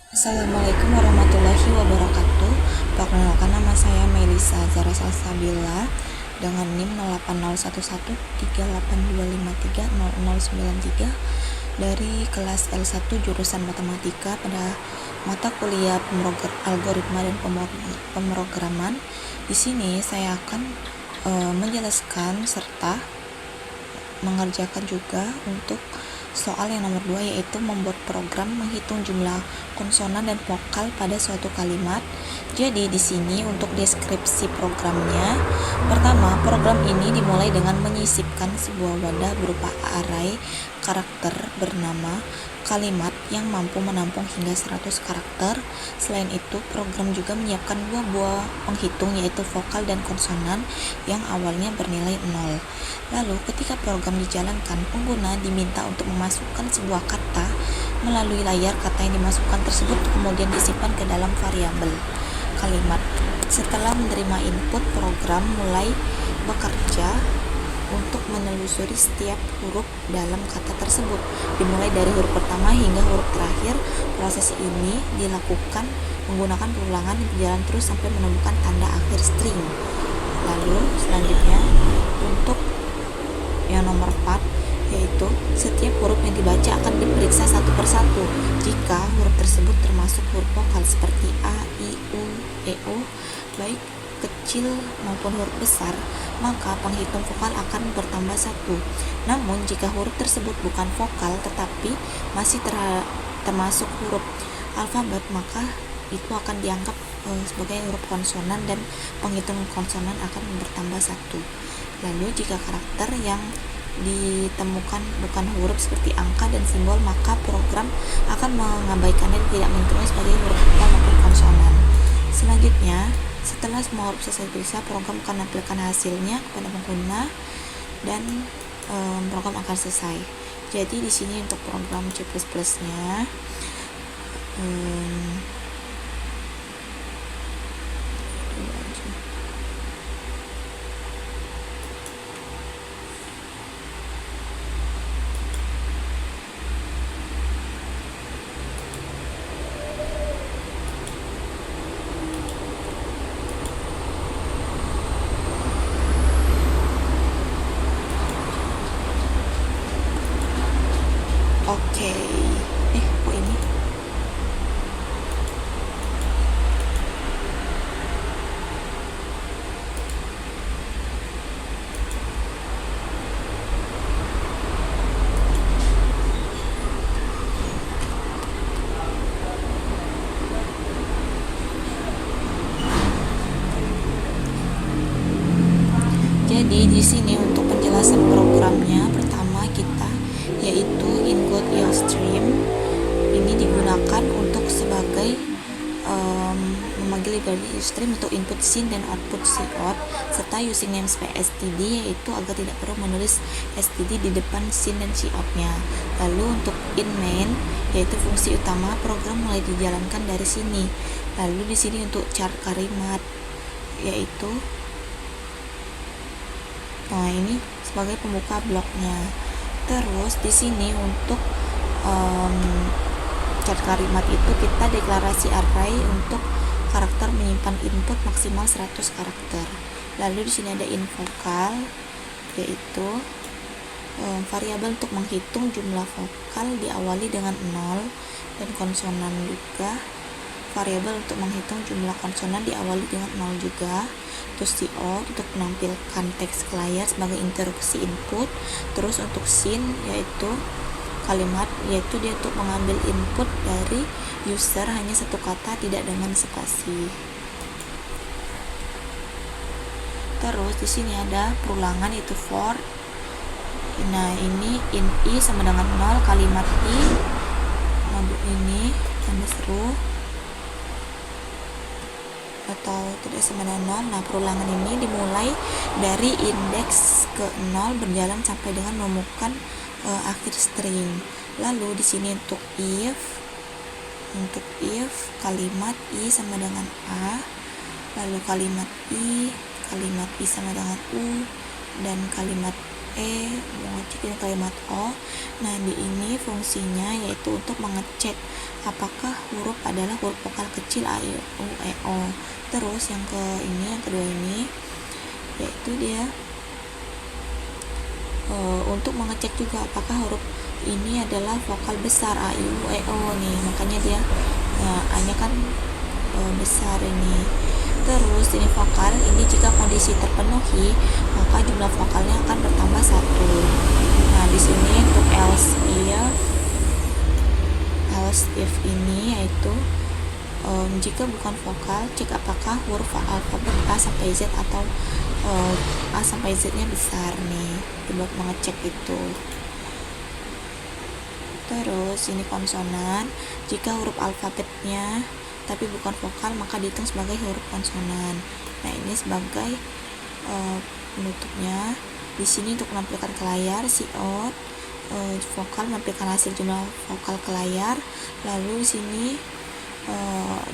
Assalamualaikum warahmatullahi wabarakatuh. Perkenalkan, nama saya Melisa Zara Salsabila dengan NIM 8011382530093 dari kelas L1 jurusan Matematika pada mata kuliah Algoritma dan Pemrograman. Di sini saya akan menjelaskan serta mengerjakan juga untuk soal yang nomor 2, yaitu membuat program menghitung jumlah konsonan dan vokal pada suatu kalimat. Jadi di sini untuk deskripsi programnya, pertama, program ini dimulai dengan menyisipkan sebuah wadah berupa array karakter bernama kalimat yang mampu menampung hingga 100 karakter. Selain itu, program juga menyiapkan dua buah penghitung, yaitu vokal dan konsonan yang awalnya bernilai 0. Lalu, ketika program dijalankan, pengguna diminta untuk memasukkan sebuah kata melalui layar. Kata yang dimasukkan tersebut kemudian disimpan ke dalam variabel kalimat. Setelah menerima input, program mulai bekerja untuk menelusuri setiap huruf dalam kata tersebut, dimulai dari huruf pertama hingga huruf terakhir. Proses ini dilakukan menggunakan perulangan yang berjalan terus sampai menemukan tanda akhir string. Lalu selanjutnya untuk yang nomor 4, yaitu setiap huruf yang dibaca akan diperiksa satu persatu. Jika huruf tersebut termasuk huruf vokal seperti A, I, U, E, O, baik kecil maupun huruf besar, maka penghitung vokal akan bertambah 1. Namun jika huruf tersebut bukan vokal tetapi masih termasuk huruf alfabet, maka itu akan dianggap sebagai huruf konsonan dan penghitung konsonan akan bertambah 1. Lalu jika karakter yang ditemukan bukan huruf seperti angka dan simbol, maka program akan mengabaikannya dan tidak menghitungnya sebagai huruf vokal maupun konsonan. Selanjutnya, setelah semua huruf selesai diperiksa, program akan menampilkan hasilnya kepada pengguna dan program akan selesai. Jadi di sini untuk program C++-nya Oke. Kok ini? Jadi di sini untuk penjelasan programnya, pertama kita yaitu input stream ini digunakan untuk sebagai memanggil library stream untuk input sin dan output cout, serta using namespace std, yaitu agar tidak perlu menulis std di depan sin dan cout-nya. Lalu untuk in main, yaitu fungsi utama, program mulai dijalankan dari sini. Lalu di sini untuk char kalimat, yaitu ini sebagai pembuka bloknya. Terus di sini untuk char kalimat itu kita deklarasi array untuk karakter menyimpan input maksimal 100 karakter. Lalu di sini ada in vokal, yaitu variabel untuk menghitung jumlah vokal diawali dengan 0, dan konsonan juga variabel untuk menghitung jumlah konsonan diawali dengan 0 juga. Terus cout untuk menampilkan teks ke layar sebagai interupsi input. Terus untuk sin, yaitu kalimat, yaitu dia untuk mengambil input dari user hanya satu kata, tidak dengan spasi. Terus di sini ada perulangan, yaitu for. Nah, ini in i sama dengan 0, kalimat i ini tanda seru atau tidak sama dengan 0. Nah, perulangan ini dimulai dari indeks ke 0 berjalan sampai dengan menemukan akhir string. Lalu di sini untuk if kalimat i sama dengan a, lalu kalimat i sama dengan u, dan kalimat E, mengecek ini kalimat O. Nah, di ini fungsinya yaitu untuk mengecek apakah huruf adalah huruf vokal kecil A, I, U, E, O. Terus yang kedua ini yaitu dia untuk mengecek juga apakah huruf ini adalah vokal besar A, I, U, E, O nih. Makanya dia A-nya kan besar ini. Terus ini vokal ini jika kondisi terpenuhi maka jumlah vokalnya akan bertambah 1. Nah, di sini untuk else if ini yaitu jika bukan vokal, cek apakah huruf alfabet A sampai Z atau A sampai Z nya besar nih, buat mengecek itu. Terus ini konsonan, jika huruf alfabetnya tapi bukan vokal maka dihitung sebagai huruf konsonan. Nah, ini sebagai penutupnya. Di sini untuk menampilkan ke layar, out vokal menampilkan hasil jumlah vokal ke layar. Lalu di sini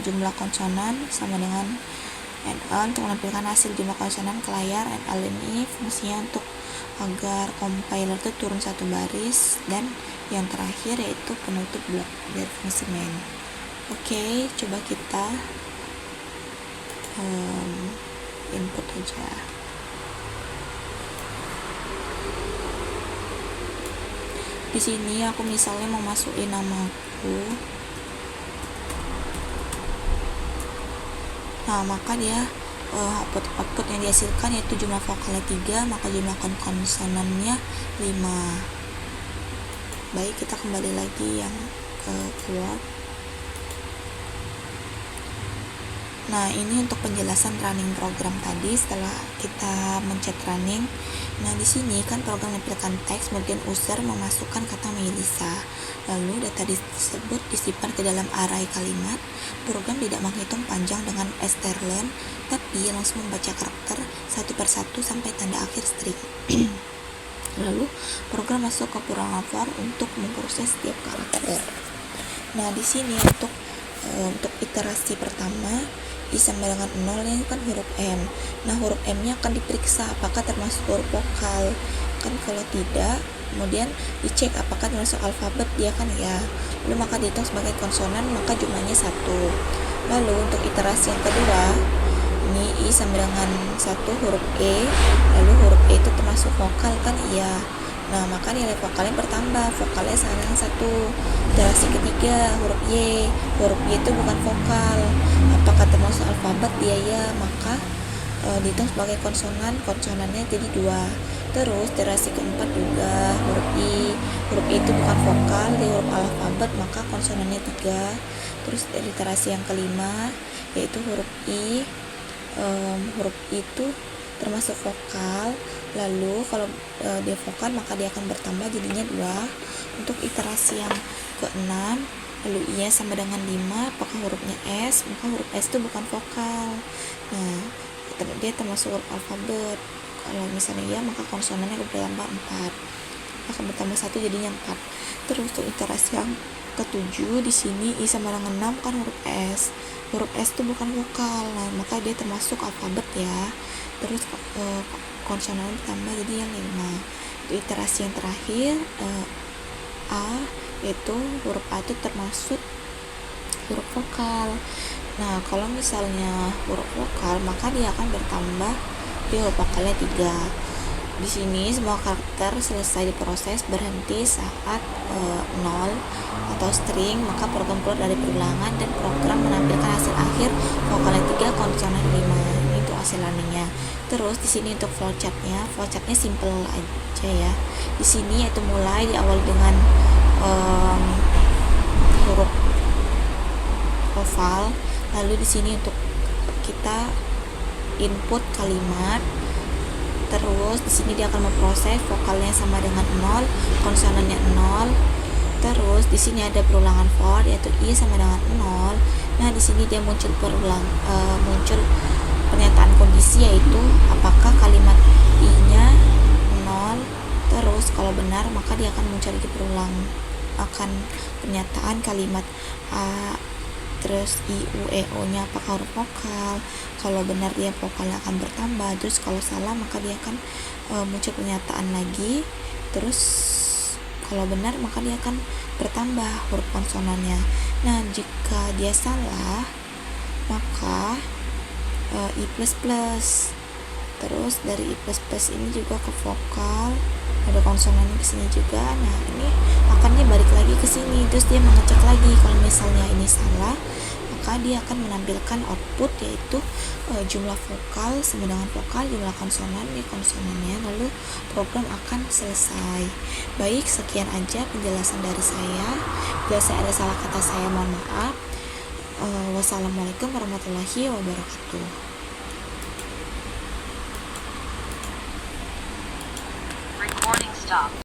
jumlah konsonan sama dengan NL untuk menampilkan hasil jumlah konsonan ke layar. NL ini fungsinya untuk agar compiler itu turun satu baris, dan yang terakhir yaitu penutup blok dari fungsi main. Oke, coba kita input aja. Di sini aku misalnya mau masukin namaku. Nah, maka dia output yang dihasilkan yaitu jumlah vokalnya 3, maka jumlah konsonannya 5. Baik, kita kembali lagi yang ke Word. Nah, ini untuk penjelasan running program tadi setelah kita mencet running. Nah, di sini kan program menampilkan teks, kemudian user memasukkan kata Melisa. Lalu data tersebut disimpan ke dalam array kalimat. Program tidak menghitung panjang dengan strlen, tapi langsung membaca karakter satu persatu sampai tanda akhir string. Lalu program masuk ke program for untuk memproses setiap karakter. Nah, di sini untuk iterasi pertama I sama dengan 0 ini kan huruf M. Nah, huruf M nya akan diperiksa apakah termasuk huruf vokal. Kan kalau tidak, kemudian dicek apakah termasuk alfabet, dia kan ya. Lalu maka dihitung sebagai konsonan, maka jumlahnya 1. Lalu untuk iterasi yang kedua, ini I sama dengan 1 huruf E. Lalu huruf E itu termasuk vokal kan, iya. Nah, maka nilai vokalnya bertambah, vokalnya sama dengan 1. Iterasi ketiga, huruf Y. Huruf Y itu bukan vokal, apakah termasuk alfabet, dia ya, maka dihitung sebagai konsonan, konsonannya jadi 2. Terus iterasi keempat juga huruf I. Huruf I itu bukan vokal, di huruf alfabet, maka konsonannya 3. Terus iterasi yang kelima yaitu huruf I. Huruf I itu termasuk vokal, lalu kalau dia vokal maka dia akan bertambah jadinya 2. Untuk iterasi yang ke-6, lalu I sama dengan 5, apakah hurufnya S, maka huruf S itu bukan vokal. Nah, dia termasuk huruf alfabet. Kalau misalnya ya, maka konsonannya bertambah 4, akan bertambah 1 jadinya 4. Terus untuk iterasi yang ke-7, di sini I sama dengan 6 kan huruf S. Huruf S itu bukan vokal, nah, maka dia termasuk alfabet ya. Terus konsonan ditambah jadi yang 5. Itu iterasi yang terakhir, A, yaitu huruf A itu termasuk huruf vokal. Nah, kalau misalnya huruf vokal maka dia akan bertambah di huruf vokalnya 3. Di sini semua karakter selesai diproses berhenti saat 0 atau string, maka program keluar dari perulangan dan program menampilkan hasil akhir vokalnya 3, konsonan 5. Ini itu hasil runningnya. Terus di sini untuk flowchartnya simple aja ya. Di sini yaitu mulai diawali dengan huruf oval. Lalu di sini untuk kita input kalimat. Terus di sini dia akan memproses vokalnya sama dengan 0, konsonannya 0. Terus di sini ada perulangan for yaitu I sama dengan 0. Nah, di sini dia muncul pernyataan kondisi yaitu apakah kalimat I-nya 0. Terus kalau benar maka dia akan muncul lagi akan pernyataan kalimat A terus I, U, E, O nya apakah huruf vokal. Kalau benar dia vokalnya akan bertambah, terus kalau salah maka dia akan muncul pernyataan lagi. Terus kalau benar maka dia akan bertambah huruf konsonannya. Nah, jika dia salah maka I++. Terus dari I++ ini juga ke vokal, ada konsonannya ke sini juga. Nah, ini akannya balik lagi ke sini, terus dia mengecek lagi. Kalau misalnya ini salah, maka dia akan menampilkan output yaitu jumlah vokal sama dengan vokal, jumlah konsonan ya konsonannya, lalu program akan selesai. Baik, sekian aja penjelasan dari saya. Bila saya ada salah kata, saya mohon maaf. Wassalamualaikum warahmatullahi wabarakatuh. Recording stopped.